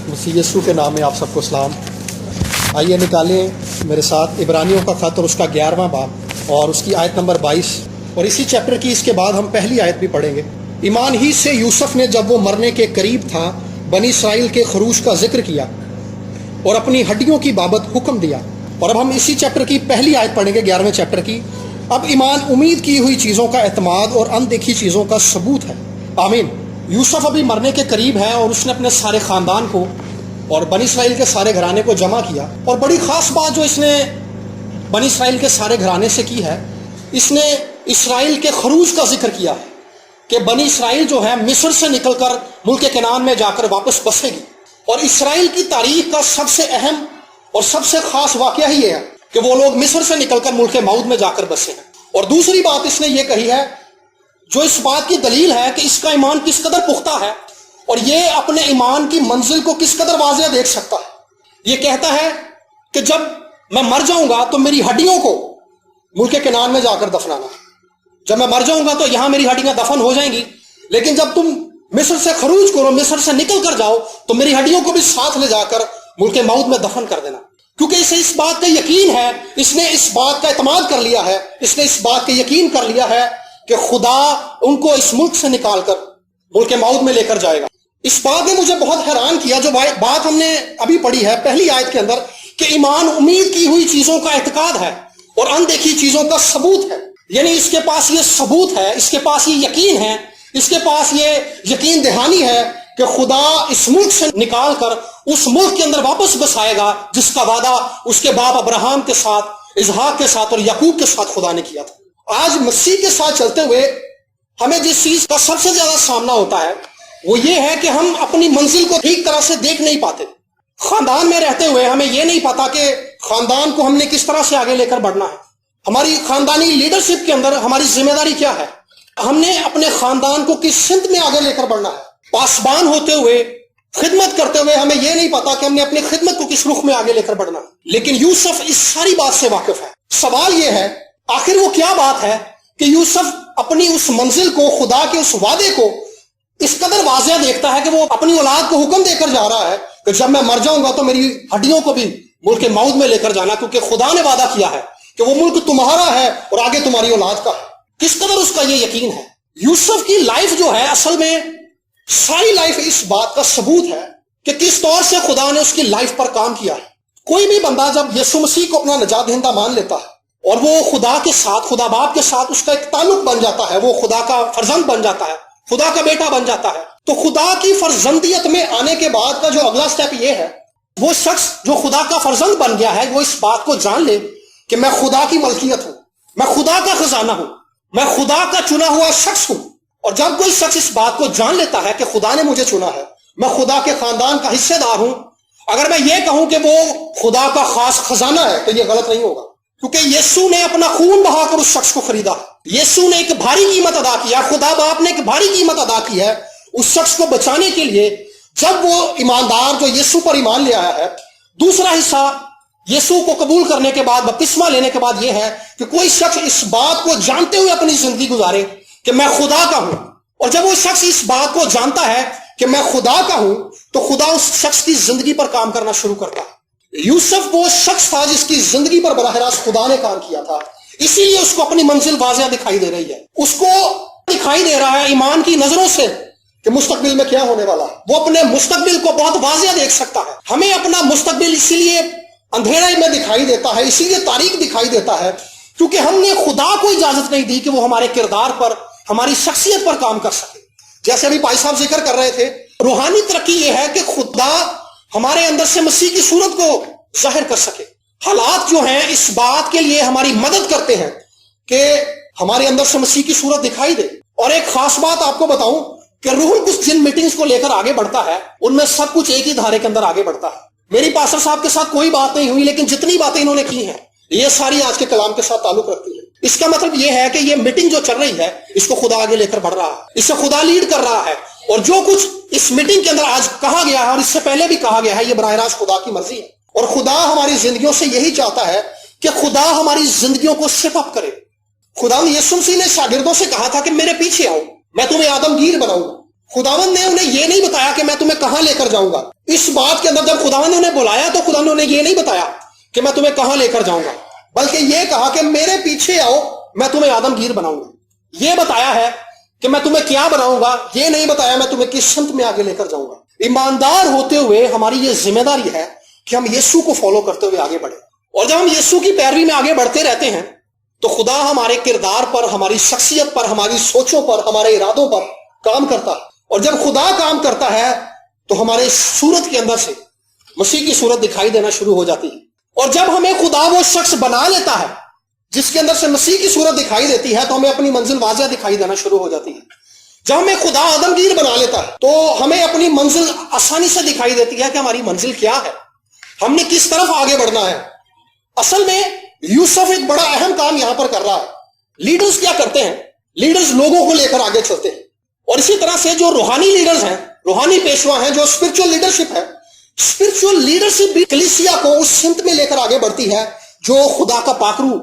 مسیح یسوع کے نام میں آپ سب کو سلام۔ آئیے نکالیں میرے ساتھ عبرانیوں کا خط اور اس کا 11واں باب اور اس کی آیت نمبر 22، اور اسی چیپٹر کی اس کے بعد ہم پہلی آیت بھی پڑھیں گے۔ ایمان ہی سے یوسف نے جب وہ مرنے کے قریب تھا بنی اسرائیل کے خروج کا ذکر کیا اور اپنی ہڈیوں کی بابت حکم دیا۔ اور اب ہم اسی چیپٹر کی پہلی آیت پڑھیں گے، 11ویں چیپٹر کی۔ اب ایمان امید کی ہوئی چیزوں کا اعتماد اور اندیکھی چیزوں کا ثبوت ہے۔ آمین۔ یوسف ابھی مرنے کے قریب ہے اور اس نے اپنے سارے خاندان کو اور بنی اسرائیل کے سارے گھرانے کو جمع کیا، اور بڑی خاص بات جو اس نے بنی اسرائیل کے سارے گھرانے سے کی ہے، اس نے اسرائیل کے خروج کا ذکر کیا ہے کہ بنی اسرائیل جو ہے مصر سے نکل کر ملک کنعان میں جا کر واپس بسے گی۔ اور اسرائیل کی تاریخ کا سب سے اہم اور سب سے خاص واقعہ ہی یہ ہے کہ وہ لوگ مصر سے نکل کر ملک موعود میں جا کر بسے ہیں۔ اور دوسری بات اس نے یہ کہی ہے جو اس بات کی دلیل ہے کہ اس کا ایمان کس قدر پختہ ہے اور یہ اپنے ایمان کی منزل کو کس قدر واضح دیکھ سکتا ہے۔ یہ کہتا ہے کہ جب میں مر جاؤں گا تو میری ہڈیوں کو ملک کنعان میں جا کر دفنانا۔ جب میں مر جاؤں گا تو یہاں میری ہڈیاں دفن ہو جائیں گی، لیکن جب تم مصر سے خروج کرو، مصر سے نکل کر جاؤ، تو میری ہڈیوں کو بھی ساتھ لے جا کر ملک موعود میں دفن کر دینا۔ کیونکہ اسے اس بات کا یقین ہے، اس نے اس بات کا اعتماد کر لیا ہے، اس نے اس بات کا یقین کر لیا ہے کہ خدا ان کو اس ملک سے نکال کر ملک موعود میں لے کر جائے گا۔ اس بات نے مجھے بہت حیران کیا جو بات ہم نے ابھی پڑھی ہے پہلی آیت کے اندر، کہ ایمان امید کی ہوئی چیزوں کا اعتقاد ہے اور اندیکھی چیزوں کا ثبوت ہے۔ یعنی اس کے پاس یہ ثبوت ہے، اس کے پاس یہ یقین ہے، اس کے پاس یہ یقین دہانی ہے کہ خدا اس ملک سے نکال کر اس ملک کے اندر واپس بسائے گا جس کا وعدہ اس کے باپ ابراہیم کے ساتھ، اسحاق کے ساتھ اور یعقوب کے ساتھ خدا نے کیا تھا۔ آج مسیح کے ساتھ چلتے ہوئے ہمیں جس چیز کا سب سے زیادہ سامنا ہوتا ہے وہ یہ ہے کہ ہم اپنی منزل کو ٹھیک طرح سے دیکھ نہیں پاتے۔ خاندان میں رہتے ہوئے ہمیں یہ نہیں پتا کہ خاندان کو ہم نے کس طرح سے آگے لے کر بڑھنا ہے۔ ہماری خاندانی لیڈرشپ کے اندر ہماری ذمہ داری کیا ہے، ہم نے اپنے خاندان کو کس سمت میں آگے لے کر بڑھنا ہے۔ پاسبان ہوتے ہوئے، خدمت کرتے ہوئے ہمیں یہ نہیں پتا کہ ہم نے اپنی خدمت کو کس رخ میں آگے لے کر بڑھنا ہے۔ لیکن یوسف اس ساری بات سے واقف ہے۔ سوال یہ ہے آخر وہ کیا بات ہے کہ یوسف اپنی اس منزل کو، خدا کے اس وعدے کو اس قدر واضح دیکھتا ہے کہ وہ اپنی اولاد کو حکم دے کر جا رہا ہے کہ جب میں مر جاؤں گا تو میری ہڈیوں کو بھی ملک موعود میں لے کر جانا، کیونکہ خدا نے وعدہ کیا ہے کہ وہ ملک تمہارا ہے اور آگے تمہاری اولاد کا ہے۔ کس قدر اس کا یہ یقین ہے۔ یوسف کی لائف جو ہے اصل میں ساری لائف اس بات کا ثبوت ہے کہ کس طور سے خدا نے اس کی لائف پر کام کیا ہے۔ کوئی بھی بندہ جب یسوع مسیح کو اپنا نجات دہندہ مان لیتا ہے اور وہ خدا کے ساتھ، خدا باپ کے ساتھ اس کا ایک تعلق بن جاتا ہے، وہ خدا کا فرزند بن جاتا ہے، خدا کا بیٹا بن جاتا ہے، تو خدا کی فرزندیت میں آنے کے بعد کا جو اگلا سٹیپ یہ ہے، وہ شخص جو خدا کا فرزند بن گیا ہے وہ اس بات کو جان لے کہ میں خدا کی ملکیت ہوں، میں خدا کا خزانہ ہوں، میں خدا کا چنا ہوا شخص ہوں۔ اور جب کوئی شخص اس بات کو جان لیتا ہے کہ خدا نے مجھے چنا ہے، میں خدا کے خاندان کا حصے دار ہوں، اگر میں یہ کہوں کہ وہ خدا کا خاص خزانہ ہے تو یہ غلط نہیں ہوگا، کیونکہ یسوع نے اپنا خون بہا کر اس شخص کو خریدا۔ یسوع نے ایک بھاری قیمت ادا کیا، خدا باپ نے ایک بھاری قیمت ادا کی ہے اس شخص کو بچانے کے لیے۔ جب وہ ایماندار جو یسوع پر ایمان لے آیا ہے، دوسرا حصہ یسوع کو قبول کرنے کے بعد، بپتسمہ لینے کے بعد یہ ہے کہ کوئی شخص اس بات کو جانتے ہوئے اپنی زندگی گزارے کہ میں خدا کا ہوں۔ اور جب وہ شخص اس بات کو جانتا ہے کہ میں خدا کا ہوں تو خدا اس شخص کی زندگی پر کام کرنا شروع کرتا ہے۔ یوسف وہ شخص تھا جس کی زندگی پر براہ راست خدا نے کام کیا تھا، اسی لیے اس کو اپنی منزل واضح دکھائی دے رہی ہے۔ اس کو دکھائی دے رہا ہے ایمان کی نظروں سے کہ مستقبل میں کیا ہونے والا ہے۔ وہ اپنے مستقبل کو بہت واضح دیکھ سکتا ہے۔ ہمیں اپنا مستقبل اسی لیے اندھیرے میں دکھائی دیتا ہے، اسی لیے تاریک دکھائی دیتا ہے کیونکہ ہم نے خدا کو اجازت نہیں دی کہ وہ ہمارے کردار پر، ہماری شخصیت پر کام کر سکے۔ جیسے ابھی بھائی صاحب ذکر کر رہے تھے، روحانی ترقی یہ ہے کہ خدا ہمارے اندر سے مسیح کی صورت کو ظاہر کر سکے۔ حالات جو ہیں اس بات کے لیے ہماری مدد کرتے ہیں کہ ہمارے اندر سے مسیح کی صورت دکھائی دے۔ اور ایک خاص بات آپ کو بتاؤں کہ روح القدس جن میٹنگز کو لے کر آگے بڑھتا ہے ان میں سب کچھ ایک ہی دھارے کے اندر آگے بڑھتا ہے۔ میری پاسٹر صاحب کے ساتھ کوئی بات نہیں ہوئی، لیکن جتنی باتیں انہوں نے کی ہیں یہ ساری آج کے کلام کے ساتھ تعلق رکھتی ہے۔ اس کا مطلب یہ ہے کہ یہ میٹنگ جو چل رہی ہے اس کو خدا آگے لے کر بڑھ رہا ہے، اسے خدا لیڈ کر رہا ہے، اور جو کچھ اس میٹنگ کے اندر آج کہا گیا ہے اور اس سے پہلے بھی کہا گیا ہے یہ براہ راست خدا کی مرضی ہے۔ اور خدا ہماری زندگیوں سے یہی چاہتا ہے کہ خدا ہماری زندگیوں کو شیپ اپ کرے۔ خدا یسوع مسیح نے شاگردوں سے کہا تھا کہ میرے پیچھے آؤ، میں تمہیں آدم گیر بناؤں گا۔ خداوند نے انہیں یہ نہیں بتایا کہ میں تمہیں کہاں لے کر جاؤں گا. اس بات کے اندر جب خداوند نے انہیں بلایا تو خدا نے انہیں یہ نہیں بتایا کہ میں تمہیں کہاں لے کر جاؤں گا، بلکہ یہ کہا کہ میرے پیچھے آؤ، میں تمہیں آدمگیر بناؤں گا. یہ بتایا ہے کہ میں تمہیں کیا بناؤں گا، یہ نہیں بتایا میں تمہیں کس سمت میں آگے لے کر جاؤں گا. ایماندار ہوتے ہوئے ہماری یہ ذمہ داری ہے کہ ہم یسوع کو فالو کرتے ہوئے آگے بڑھیں، اور جب ہم یسوع کی پیروی میں آگے بڑھتے رہتے ہیں تو خدا ہمارے کردار پر، ہماری شخصیت پر، ہماری سوچوں پر، ہمارے ارادوں پر کام کرتا ہے. اور جب خدا کام کرتا ہے تو ہمارے صورت کے اندر سے مسیح کی صورت دکھائی دینا شروع ہو جاتی ہے. اور جب ہمیں خدا وہ شخص بنا لیتا ہے جس کے اندر سے مسیح کی صورت دکھائی دیتی ہے تو ہمیں اپنی منزل واضح دکھائی دینا شروع ہو جاتی ہے. جب ہمیں خدا آدمگیر بنا لیتا ہے تو ہمیں اپنی منزل آسانی سے دکھائی دیتی ہے کہ ہماری منزل کیا ہے، ہم نے کس طرف آگے بڑھنا ہے. اصل میں یوسف ایک بڑا اہم کام یہاں پر کر رہا ہے. لیڈرز کیا کرتے ہیں؟ لیڈرز لوگوں کو لے کر آگے چلتے ہیں، اور اسی طرح سے جو روحانی لیڈرز ہیں، روحانی پیشوا ہیں، جو اسپرچول لیڈرشپ ہے، اسپرچول لیڈرشپ بھی کلیسیا کو اس سمت میں لے کر آگے بڑھتی ہے جو خدا کا پاکرو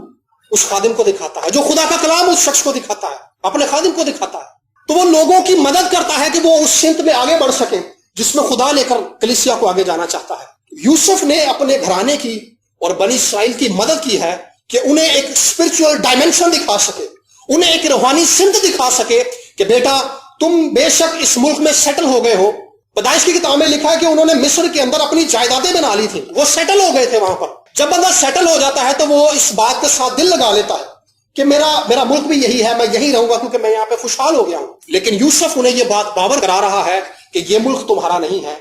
اس خادم کو دکھاتا ہے، جو خدا کا کلام اس شخص کو دکھاتا ہے، اپنے خادم کو دکھاتا ہے. تو وہ لوگوں کی مدد کرتا ہے کہ وہ اس سمت میں آگے بڑھ سکیں جس میں خدا لے کر کلیسیا کو آگے جانا چاہتا ہے. یوسف نے اپنے گھرانے کی اور بنی اسرائیل کی مدد کی ہے کہ انہیں ایک اسپرچول ڈائمنشن دکھا سکے، انہیں ایک روحانی سمت دکھا سکے کہ بیٹا تم بے شک اس ملک میں سیٹل ہو گئے ہو. پیدائش کی کتاب میں لکھا ہے کہ انہوں نے مصر کے اندر اپنی جائیدادیں بنا لی تھی، وہ سیٹل ہو گئے تھے وہاں پر. جب بندہ سیٹل ہو جاتا ہے تو وہ اس بات کے ساتھ دل لگا لیتا ہے کہ میرا ملک بھی یہی ہے، میں یہی رہوں گا کیونکہ میں یہاں پہ خوشحال ہو گیا ہوں. لیکن یوسف انہیں یہ بات باور کرا رہا ہے کہ یہ ملک تمہارا نہیں ہے،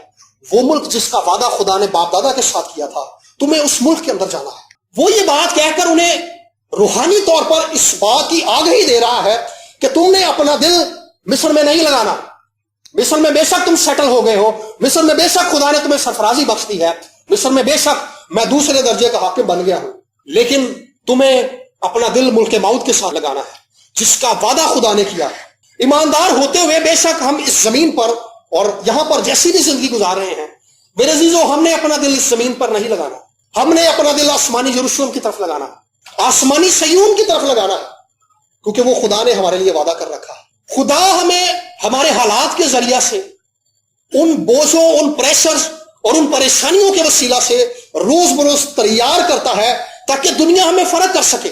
وہ ملک جس کا وعدہ خدا نے باپ دادا کے ساتھ کیا تھا، تمہیں اس ملک کے اندر جانا ہے. وہ یہ بات کہہ کر انہیں روحانی طور پر اس بات کی آگہی دے رہا ہے کہ تم نے اپنا دل مصر میں نہیں لگانا. مصر میں بے شک تم سیٹل ہو گئے ہو، مصر میں بے شک خدا نے تمہیں سرفرازی بخش دی ہے، مصر میں بے شک میں دوسرے درجے کا حاکم بن گیا ہوں، لیکن تمہیں اپنا دل ملک موت کے ساتھ لگانا ہے جس کا وعدہ خدا نے کیا. ایماندار ہوتے ہوئے بے شک ہم اس زمین پر اور یہاں پر جیسی بھی زندگی گزار رہے ہیں، میرے عزیزو، ہم نے اپنا دل اس زمین پر نہیں لگانا، ہم نے اپنا دل آسمانی یروشلم کی طرف لگانا، آسمانی صیون کی طرف لگانا ہے، کیونکہ وہ خدا نے ہمارے لیے وعدہ کر رکھا ہے. خدا ہمیں ہمارے حالات کے ذریعہ سے ان بوجھوں، ان پریشرز اور ان پریشانیوں کے وسیلہ سے روز بروز تیار کرتا ہے تاکہ دنیا ہمیں فرق کر سکے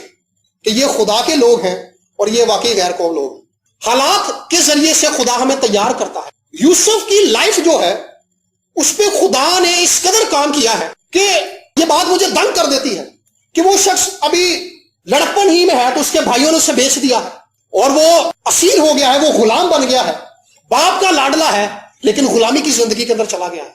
کہ یہ خدا کے لوگ ہیں اور یہ واقعی غیر قوم لوگ ہیں. حالات کے ذریعے سے خدا ہمیں تیار کرتا ہے. یوسف کی لائف جو ہے اس پہ خدا نے اس قدر کام کیا ہے کہ یہ بات مجھے دنگ کر دیتی ہے کہ وہ شخص ابھی لڑکپن ہی میں ہے تو اس کے بھائیوں نے اسے بیچ دیا ہے اور وہ اسیر ہو گیا ہے، وہ غلام بن گیا ہے، باپ کا لاڈلا ہے لیکن غلامی کی زندگی کے اندر چلا گیا ہے.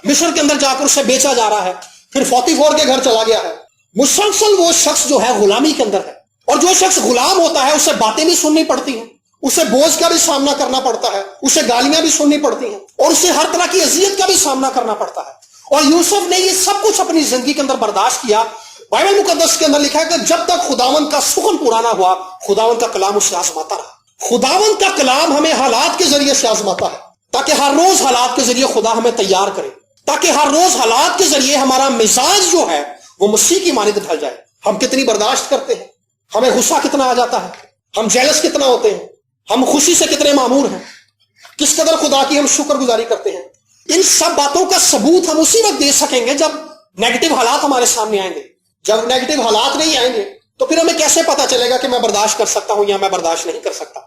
مصر کے اندر جا کر اسے بیچا جا رہا ہے، پھر فوتیفور کے گھر چلا گیا ہے. مسلسل وہ شخص جو ہے غلامی کے اندر ہے، اور جو شخص غلام ہوتا ہے اسے باتیں بھی سننی پڑتی ہیں، اسے بوجھ کا بھی سامنا کرنا پڑتا ہے، اسے گالیاں بھی سننی پڑتی ہیں، اور اسے ہر طرح کی اذیت کا بھی سامنا کرنا پڑتا ہے. اور یوسف نے یہ سب کچھ اپنی زندگی کے اندر برداشت کیا. بائبل مقدس کے اندر لکھا ہے کہ جب تک خداوند کا سخن پورا نہ ہوا خداوند کا کلام اسے آزماتا رہا. خداوند کا کلام ہمیں حالات کے ذریعے سے آزماتا ہے تاکہ ہر روز حالات کے ذریعے خدا ہمیں تیار کرے، تاکہ ہر روز حالات کے ذریعے ہمارا مزاج جو ہے وہ مسیح کی مانند ڈھل جائے. ہم کتنی برداشت کرتے ہیں، ہمیں غصہ کتنا آ جاتا ہے، ہم جیلس کتنا ہوتے ہیں، ہم خوشی سے کتنے معمور ہیں، کس قدر خدا کی ہم شکر گزاری کرتے ہیں. ان سب باتوں کا ثبوت ہم اسی وقت دے سکیں گے جب نیگیٹو حالات ہمارے سامنے آئیں گے. جب نیگیٹو حالات نہیں آئیں گے تو پھر ہمیں کیسے پتا چلے گا کہ میں برداشت کر سکتا ہوں یا میں برداشت نہیں کر سکتا.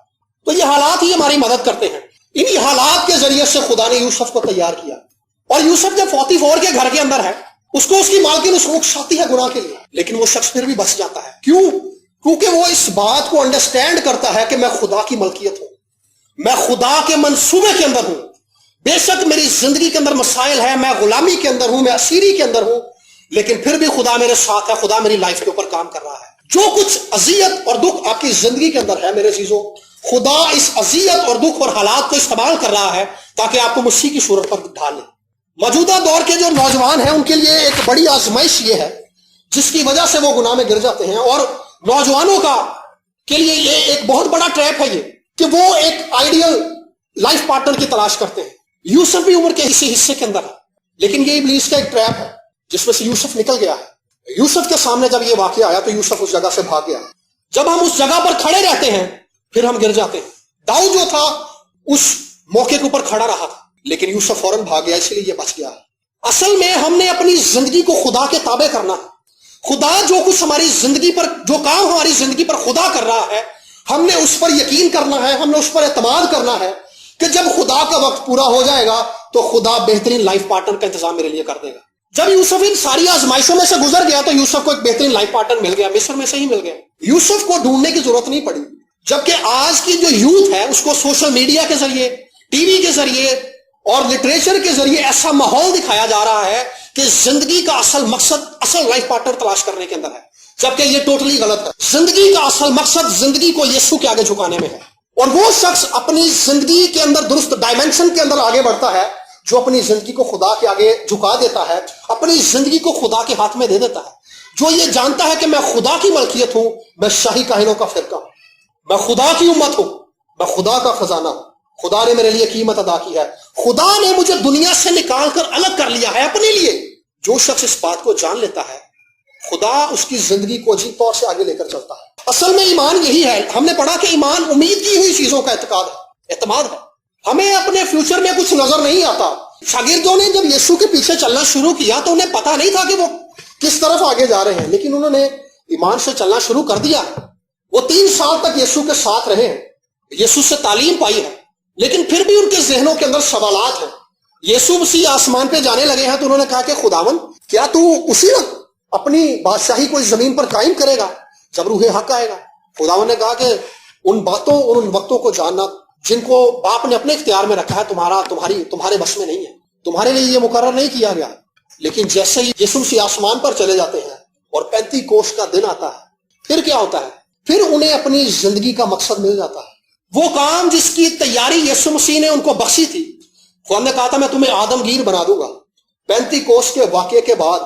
تو یہ حالات ہی ہماری مدد کرتے ہیں. انہی حالات کے ذریعے سے خدا نے یوسف کو تیار کیا. اور یوسف جب فوتیفور کے گھر کے اندر ہے اس کو اس کی مالکن اس کو اکساتی ہے گناہ کے لیے، لیکن وہ شخص پھر بھی بچ جاتا ہے. کیوں؟ کیونکہ وہ اس بات کو انڈرسٹینڈ کرتا ہے کہ میں خدا کی ملکیت ہوں، میں خدا کے منصوبے کے اندر ہوں. بے شک میری زندگی کے اندر مسائل ہے، میں غلامی کے اندر ہوں، میں اسیری کے اندر ہوں، لیکن پھر بھی خدا میرے ساتھ ہے، خدا میری لائف کے اوپر کام کر رہا ہے. جو کچھ اذیت اور دکھ آپ کی زندگی کے اندر ہے میرے عزیزو، خدا اس اذیت اور دکھ اور حالات کو استعمال کر رہا ہے تاکہ آپ کو مسیح کی صورت پر ڈھال لے. موجودہ دور کے جو نوجوان ہیں ان کے لیے ایک بڑی آزمائش یہ ہے جس کی وجہ سے وہ گناہ میں گر جاتے ہیں، اور نوجوانوں کے لیے یہ ایک بہت بڑا ٹریپ ہے یہ کہ وہ ایک آئیڈیل لائف پارٹنر کی تلاش کرتے ہیں. یوسف بھی عمر کے اسی حصے کے اندر ہے، لیکن یہ ابلیس کا ایک ٹریپ ہے جس میں سے یوسف نکل گیا ہے. یوسف کے سامنے جب یہ واقعہ آیا تو یوسف اس جگہ سے بھاگ گیا. جب ہم اس جگہ پر کھڑے رہتے ہیں پھر ہم گر جاتے ہیں. داؤد جو تھا اس موقع کے اوپر کھڑا رہا تھا، لیکن یوسف فوراً بھاگ گیا، اس لیے یہ بچ گیا۔ اصل میں ہم نے اپنی زندگی کو خدا کے تابع کرنا ہے۔ خدا جو کچھ ہماری زندگی پر، جو کام ہماری زندگی پر خدا کر رہا ہے، ہم نے اس پر یقین کرنا ہے، ہم نے اس پر اعتماد کرنا ہے کہ جب خدا کا وقت پورا ہو جائے گا تو خدا بہترین لائف پارٹنر کا انتظام میرے لیے کر دے گا۔ جب یوسف ان ساری آزمائشوں میں سے گزر گیا تو یوسف کو ایک بہترین لائف پارٹنر مل گیا، مصر میں سے ہی مل گیا۔ یوسف کو ڈھونڈنے کی ضرورت نہیں پڑی، جبکہ آج کی جو یوتھ ہے اس کو سوشل میڈیا کے ذریعے، ٹی وی کے ذریعے اور لٹریچر کے ذریعے ایسا ماحول دکھایا جا رہا ہے کہ زندگی کا اصل مقصد اصل لائف پارٹنر تلاش کرنے کے اندر ہے، جبکہ یہ ٹوٹلی غلط ہے۔ زندگی کا اصل مقصد زندگی کو یسوع کے آگے جھکانے میں ہے، اور وہ شخص اپنی زندگی کے اندر درست ڈائمنشن کے اندر آگے بڑھتا ہے جو اپنی زندگی کو خدا کے آگے جھکا دیتا ہے، اپنی زندگی کو خدا کے ہاتھ میں دے دیتا ہے، جو یہ جانتا ہے کہ میں خدا کی ملکیت ہوں، میں شاہی کاہنوں کا فرقہ ہوں، میں خدا کی امت ہوں، میں خدا کا خزانہ ہوں، خدا نے میرے لیے قیمت ادا کی ہے، خدا نے مجھے دنیا سے نکال کر الگ کر لیا ہے اپنے لیے۔ جو شخص اس بات کو جان لیتا ہے، خدا اس کی زندگی کو عجیب طور سے آگے لے کر چلتا ہے۔ اصل میں ایمان یہی ہے، ہم نے پڑھا کہ ایمان امید کی ہوئی چیزوں کا اعتماد ہے۔ ہمیں اپنے فیوچر میں کچھ نظر نہیں آتا۔ شاگردوں نے جب یسوع کے پیچھے چلنا شروع کیا تو انہیں پتا نہیں تھا کہ وہ کس طرف آگے جا رہے ہیں، لیکن انہوں نے ایمان سے چلنا شروع کر دیا۔ وہ 3 سال تک یسوع کے ساتھ رہے ہیں، یسوع سے تعلیم پائی ہے، لیکن پھر بھی ان کے ذہنوں کے اندر سوالات ہیں۔ یسوع مسیح آسمان پہ جانے لگے ہیں تو انہوں نے کہا کہ خداوند کیا تو اسی وقت اپنی بادشاہی کو اس زمین پر قائم کرے گا جب روح حق آئے گا؟ خداوند نے کہا کہ ان باتوں اور ان وقتوں کو جاننا جن کو باپ نے اپنے اختیار میں رکھا ہے تمہارے بس میں نہیں ہے، تمہارے لیے یہ مقرر نہیں کیا گیا۔ لیکن جیسے ہی یسوع مسیح آسمان پر چلے جاتے ہیں اور 35 کوس کا دن آتا ہے، پھر کیا ہوتا ہے؟ پھر انہیں اپنی زندگی کا مقصد مل جاتا ہے۔ وہ کام جس کی تیاری یسوع مسیح نے ان کو بخشی تھی، خدا نے کہا تھا میں تمہیں آدمگیر بنا دوں گا۔ 35 کوس کے واقعے کے بعد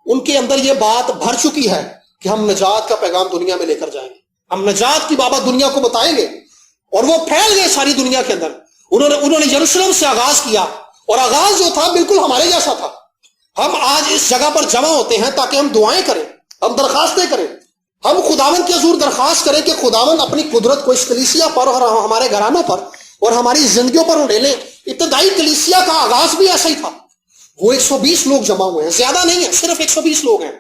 ان کے اندر یہ بات بھر چکی ہے کہ ہم نجات کا پیغام دنیا میں لے کر جائیں گے، ہم نجات کی بابت دنیا کو بتائیں گے، اور وہ پھیل گئے ساری دنیا کے اندر۔ انہوں نے یروشلم سے آغاز کیا، اور آغاز جو تھا بالکل ہمارے جیسا تھا۔ ہم آج اس جگہ پر جمع ہوتے ہیں تاکہ ہم دعائیں کریں، ہم درخواستیں کریں، ہم خداوند کے حضور درخواست کریں کہ خداوند اپنی قدرت کو اس کلیسیا پر اور ہمارے گھرانوں پر اور ہماری زندگیوں پر اڑیلیں۔ ابتدائی کلیسیا کا آغاز بھی ایسا ہی تھا، وہ 120 لوگ جمع ہوئے ہیں، زیادہ نہیں ہے، صرف 120 لوگ ہیں۔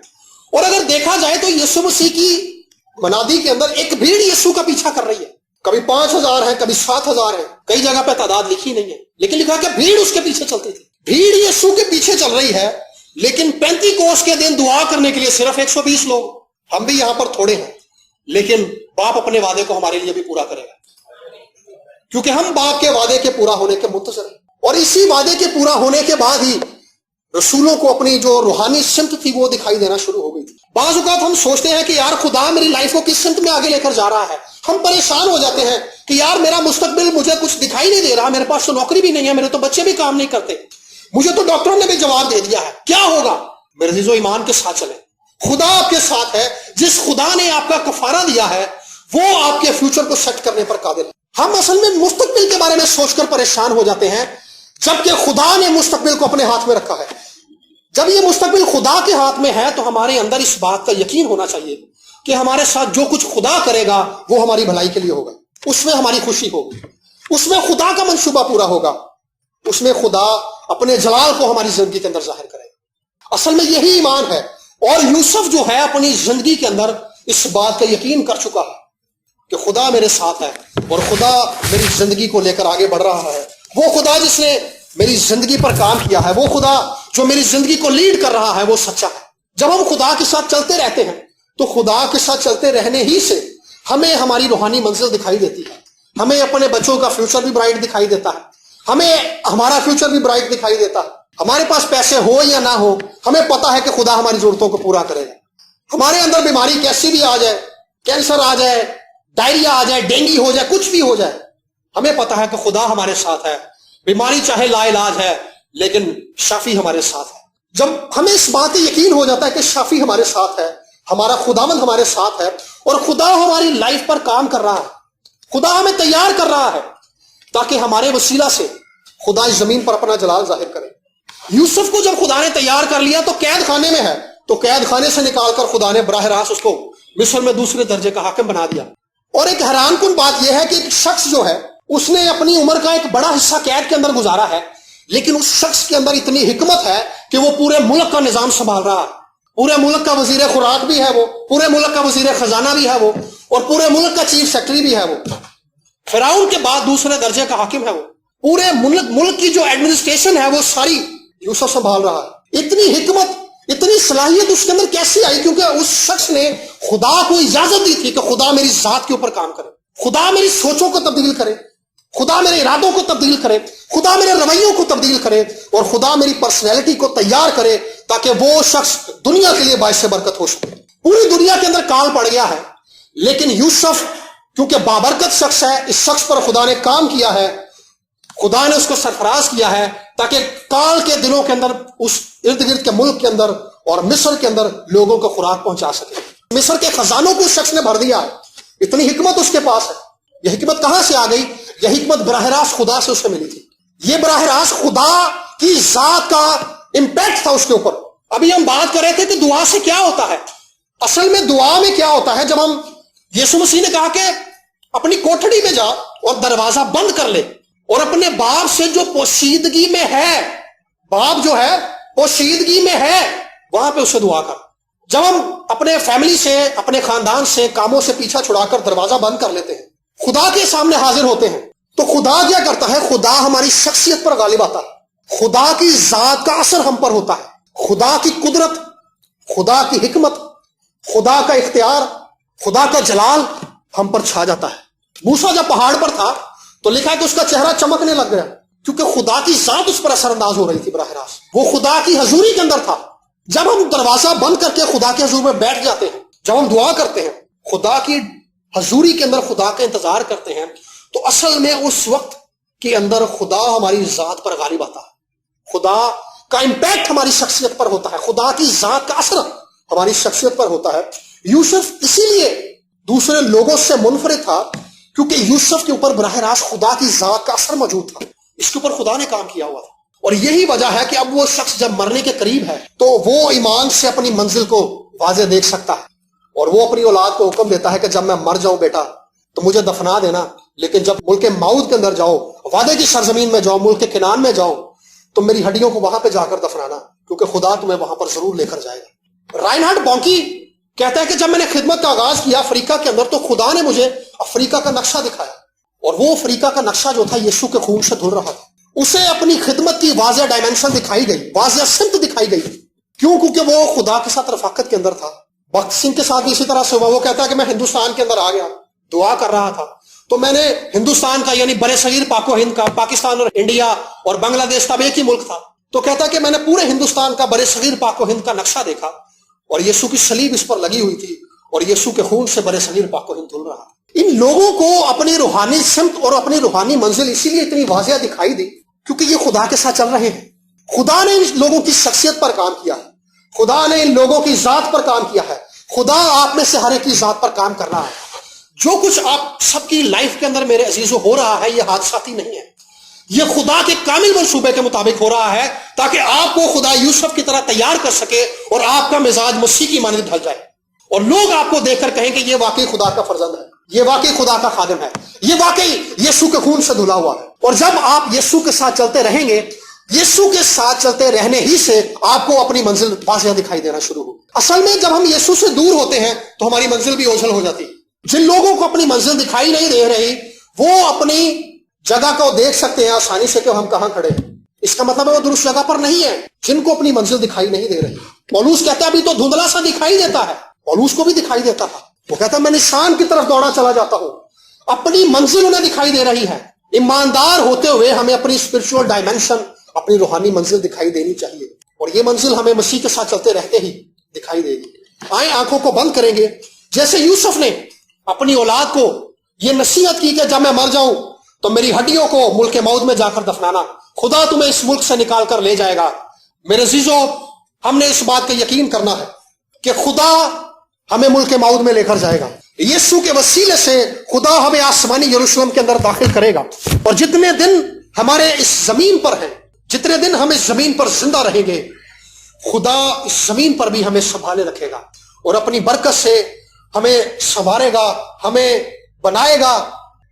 اور اگر دیکھا جائے تو یسوع مسیح کی منادی کے اندر ایک بھیڑ یسوع کا پیچھا کر رہی ہے، کبھی 5000 ہیں، کبھی 7000 ہیں، کئی جگہ پہ تعداد لکھی نہیں ہے، لیکن لکھا کہ بھیڑ اس کے پیچھے چلتی تھی۔ بھیڑ یسوع کے پیچھے چل رہی ہے، لیکن 35 کوس کے دن دعا کرنے کے لیے صرف 120 لوگ۔ ہم بھی یہاں پر تھوڑے ہیں، لیکن باپ اپنے وعدے کو ہمارے لیے بھی پورا کرے گا، کیونکہ ہم باپ کے وعدے کے پورا ہونے کے منتظر ہیں۔ اور اسی وعدے کے پورا ہونے کے بعد ہی رسولوں کو اپنی جو روحانی سمت تھی وہ دکھائی دینا شروع ہو گئی تھی۔ بعض اوقات ہم سوچتے ہیں کہ یار خدا میری لائف کو کس سمت میں آگے لے کر جا رہا ہے، ہم پریشان ہو جاتے ہیں کہ یار میرا مستقبل مجھے کچھ دکھائی نہیں دے رہا، میرے پاس تو نوکری بھی نہیں ہے، میرے تو بچے بھی کام نہیں کرتے، مجھے تو ڈاکٹروں نے بھی جواب دے دیا ہے، کیا ہوگا؟ میرے عزیزو، ایمان کے ساتھ چلیں، خدا آپ کے ساتھ ہے۔ جس خدا نے آپ کا کفارہ دیا ہے وہ آپ کے فیوچر کو سیٹ کرنے پر قادر ہے۔ ہم اصل میں مستقبل کے بارے میں سوچ کر پریشان ہو جاتے ہیں، جبکہ خدا نے مستقبل کو اپنے ہاتھ میں رکھا ہے۔ جب یہ مستقبل خدا کے ہاتھ میں ہے تو ہمارے اندر اس بات کا یقین ہونا چاہیے کہ ہمارے ساتھ جو کچھ خدا کرے گا وہ ہماری بھلائی کے لیے ہوگا، اس میں ہماری خوشی ہوگی، اس میں خدا کا منصوبہ پورا ہوگا، اس میں خدا اپنے جلال کو ہماری زندگی کے اندر ظاہر کرے گا۔ اصل میں یہی ایمان ہے، اور یوسف جو ہے اپنی زندگی کے اندر اس بات کا یقین کر چکا ہے کہ خدا میرے ساتھ ہے اور خدا میری زندگی کو لے کر آگے بڑھ رہا ہے۔ وہ خدا جس نے میری زندگی پر کام کیا ہے، وہ خدا جو میری زندگی کو لیڈ کر رہا ہے، وہ سچا ہے۔ جب ہم خدا کے ساتھ چلتے رہتے ہیں تو خدا کے ساتھ چلتے رہنے ہی سے ہمیں ہماری روحانی منزل دکھائی دیتی ہے، ہمیں اپنے بچوں کا فیوچر بھی برائٹ دکھائی دیتا ہے، ہمیں ہمارا فیوچر بھی برائٹ دکھائی دیتا ہے۔ ہمارے پاس پیسے ہو یا نہ ہو، ہمیں پتا ہے کہ خدا ہماری ضرورتوں کو پورا کرے گا۔ ہمارے اندر بیماری کیسی بھی آ جائے، کینسر آ جائے، ڈائریا آ جائے، ڈینگی ہو جائے، کچھ بھی ہو جائے، ہمیں پتا ہے کہ خدا ہمارے ساتھ ہے۔ بیماری چاہے لا علاج ہے لیکن شافی ہمارے ساتھ ہے۔ جب ہمیں اس بات کا یقین ہو جاتا ہے کہ شافی ہمارے ساتھ ہے، ہمارا خداوند ہمارے ساتھ ہے، اور خدا ہماری لائف پر کام کر رہا ہے، خدا ہمیں تیار کر رہا ہے تاکہ ہمارے وسیلہ سے خدا اس زمین پر اپنا جلال ظاہر کرے۔ یوسف کو جب خدا نے تیار کر لیا تو قید خانے میں ہے، تو قید خانے سے نکال کر خدا نے براہ راست اس کو مصر میں دوسرے درجے کا حاکم بنا دیا۔ اور ایک حیران کن بات یہ ہے کہ ایک شخص جو ہے اس نے اپنی عمر کا ایک بڑا حصہ قید کے اندر گزارا ہے، لیکن اس شخص کے اندر اتنی حکمت ہے کہ وہ پورے ملک کا نظام سنبھال رہا ہے، پورے ملک کا وزیر خوراک بھی ہے وہ، پورے ملک کا وزیر خزانہ بھی ہے وہ، اور پورے ملک کا چیف سیکرٹری بھی ہے وہ، فرعون کے بعد دوسرے درجے کا حاکم ہے وہ، پورے ملک کی جو ایڈمنسٹریشن ہے وہ ساری یوسف سنبھال رہا ہے۔ اتنی حکمت، اتنی صلاحیت اس کے اندر کیسی آئی؟ کیونکہ اس شخص نے خدا کو اجازت دی تھی کہ خدا میری ذات کے اوپر کام کرے، خدا میری سوچوں کو تبدیل کرے، خدا میرے ارادوں کو تبدیل کرے، خدا میرے رویوں کو تبدیل کرے، اور خدا میری پرسنالٹی کو تیار کرے تاکہ وہ شخص دنیا کے لیے باعث برکت ہو سکے۔ پوری دنیا کے اندر کال پڑ گیا ہے، لیکن یوسف کیونکہ بابرکت شخص ہے، اس شخص پر خدا نے کام کیا ہے، خدا نے اس کو سرفراز کیا ہے تاکہ کال کے دنوں کے اندر اس ارد گرد کے ملک کے اندر اور مصر کے اندر لوگوں کو خوراک پہنچا سکے۔ مصر کے خزانوں کو اس شخص نے بھر دیا ہے، اتنی حکمت اس کے پاس ہے۔ یہ حکمت کہاں سے آ گئی؟ یہ حکمت براہ راست خدا سے اسے ملی تھی، یہ براہ راست خدا کی ذات کا امپیکٹ تھا اس کے اوپر۔ ابھی ہم بات کر رہے تھے کہ دعا سے کیا ہوتا ہے، اصل میں دعا میں کیا ہوتا ہے؟ جب ہم یسوع مسیح نے کہا کہ اپنی کوٹھڑی میں جا اور دروازہ بند کر لے اور اپنے باپ سے جو پوشیدگی میں ہے، باپ جو ہے پوشیدگی میں ہے، وہاں پہ اسے دعا کر۔ جب ہم اپنے فیملی سے، اپنے خاندان سے، کاموں سے پیچھا چھڑا کر دروازہ بند کر لیتے ہیں، خدا کے سامنے حاضر ہوتے ہیں، تو خدا کیا کرتا ہے؟ خدا ہماری شخصیت پر غالب آتا ہے، خدا کی ذات کا اثر ہم پر ہوتا ہے، خدا کی قدرت، خدا کی حکمت، خدا کا اختیار، خدا کا جلال ہم پر چھا جاتا ہے۔ موسیٰ جب پہاڑ پر تھا تو لکھا ہے کہ اس کا چہرہ چمکنے لگ گیا، کیونکہ خدا کی ذات اس پر اثر انداز ہو رہی تھی براہ راست، وہ خدا کی حضوری کے اندر تھا۔ جب ہم دروازہ بند کر کے خدا کے حضور میں بیٹھ جاتے ہیں، جب ہم دعا کرتے ہیں، خدا کی حضوری کے اندر خدا کا انتظار کرتے ہیں، تو اصل میں اس وقت کے اندر خدا ہماری ذات پر غالب آتا ہے، خدا کا امپیکٹ ہماری شخصیت پر ہوتا ہے، خدا کی ذات کا اثر ہماری شخصیت پر ہوتا ہے۔ یوسف اسی لیے دوسرے لوگوں سے منفرد تھا کیونکہ یوسف کے اوپر براہ راست خدا کی ذات کا اثر موجود تھا، اس کے اوپر خدا نے کام کیا ہوا تھا۔ اور یہی وجہ ہے کہ اب وہ شخص جب مرنے کے قریب ہے تو وہ ایمان سے اپنی منزل کو واضح دیکھ سکتا ہے، اور وہ اپنی اولاد کو حکم دیتا ہے کہ جب میں مر جاؤں بیٹا تو مجھے دفنا دینا، لیکن جب ملک موعود کے اندر جاؤ، وعدے کی سرزمین میں جاؤ، ملک کنعان میں جاؤ، تو میری ہڈیوں کو وہاں پہ جا کر دفنانا، کیونکہ خدا تمہیں وہاں پر ضرور لے کر جائے گا۔ رائنہارڈ بونکی کہتا ہے کہ جب میں نے خدمت کا آغاز کیا افریقہ کے اندر تو خدا نے مجھے افریقہ کا نقشہ دکھایا، اور وہ افریقہ کا نقشہ جو تھا یسوع کے خون سے دھل رہا تھا، اسے اپنی خدمت کی واضح ڈائمنشن دکھائی گئی، واضح سمت دکھائی گئی۔ کیوں؟ کیونکہ وہ خدا کے ساتھ رفاقت کے اندر تھا۔ بخت سنگھ کے ساتھ بھی اسی طرح سے ہوا۔ وہ کہتا ہے کہ میں ہندوستان کے اندر آ گیا، دعا کر رہا تھا، تو میں نے ہندوستان کا یعنی برِ صغیر پاک و ہند کا، پاکستان اور انڈیا اور بنگلہ دیش تب ایک ہی ملک تھا، تو کہتا ہے کہ میں نے پورے ہندوستان کا برِ صغیر پاک و ہند کا نقشہ دیکھا، اور یسوع کی صلیب اس پر لگی ہوئی تھی، اور یسوع کے خون سے برِ صغیر پاک و ہند دھل رہا تھا۔ ان لوگوں کو اپنی روحانی سمت اور اپنی روحانی منزل اسی لیے اتنی واضح دکھائی دی کیونکہ یہ خدا کے ساتھ چل رہے ہیں۔ خدا نے ان لوگوں کی شخصیت پر کام کیا ہے، خدا نے ان لوگوں کی ذات پر کام کیا ہے، خدا آپ میں سے ہر ایک کی ذات پر کام کر رہا ہے۔ جو کچھ آپ سب کی لائف کے اندر میرے عزیزوں ہو رہا ہے، یہ حادثاتی نہیں ہے، یہ خدا کے کامل منصوبے کے مطابق ہو رہا ہے تاکہ آپ کو خدا یوسف کی طرح تیار کر سکے اور آپ کا مزاج مسیح کی مانند ڈھل جائے، اور لوگ آپ کو دیکھ کر کہیں کہ یہ واقعی خدا کا فرزند ہے، یہ واقعی خدا کا خادم ہے، یہ واقعی یسوع کے خون سے دھلا ہوا ہے۔ اور جب آپ یسوع کے ساتھ چلتے رہیں گے، یسوع کے ساتھ چلتے رہنے ہی سے آپ کو اپنی منزل واضح دکھائی دینا شروع ہو۔ اصل میں جب ہم یسوع سے دور ہوتے ہیں تو ہماری منزل بھی اوجھل ہو جاتی ہے۔ جن لوگوں کو اپنی منزل دکھائی نہیں دے رہی، وہ اپنی جگہ کو دیکھ سکتے ہیں آسانی سے کہ ہم کہاں کھڑے ہیں، اس کا مطلب ہے وہ درست جگہ پر نہیں ہے۔ جن کو اپنی منزل دکھائی نہیں دے رہی، پولوس کہتا ہے ابھی تو دھندلا سا دکھائی دیتا ہے، پولوس کو بھی دکھائی دیتا تھا، وہ کہتا ہے میں نشان کی طرف دوڑا چلا جاتا ہوں۔ اپنی منزل انہیں دکھائی دے رہی ہے۔ ایماندار ہوتے ہوئے ہمیں اپنی اسپرچول ڈائمنشن، اپنی روحانی منزل دکھائی دینی چاہیے، اور یہ منزل ہمیں مسیح کے ساتھ چلتے رہتے ہی دکھائی دے گی۔ آئیں آنکھوں کو بند کریں گے، جیسے یوسف نے اپنی اولاد کو یہ نصیحت کی کہ جب میں مر جاؤں تو میری ہڈیوں کو ملک موعود میں جا کر دفنانا، خدا تمہیں اس ملک سے نکال کر لے جائے گا۔ میرے عزیزو، ہم نے اس بات کا یقین کرنا ہے کہ خدا ہمیں ملک موعود میں لے کر جائے گا۔ یسوع کے وسیلے سے خدا ہمیں آسمانی یروشلم کے اندر داخل کرے گا، اور جتنے دن ہمارے اس زمین پر ہیں، جتنے دن ہم اس زمین پر زندہ رہیں گے، خدا اس زمین پر بھی ہمیں سنبھالے رکھے گا، اور اپنی برکت سے ہمیں سنوارے گا، ہمیں بنائے گا،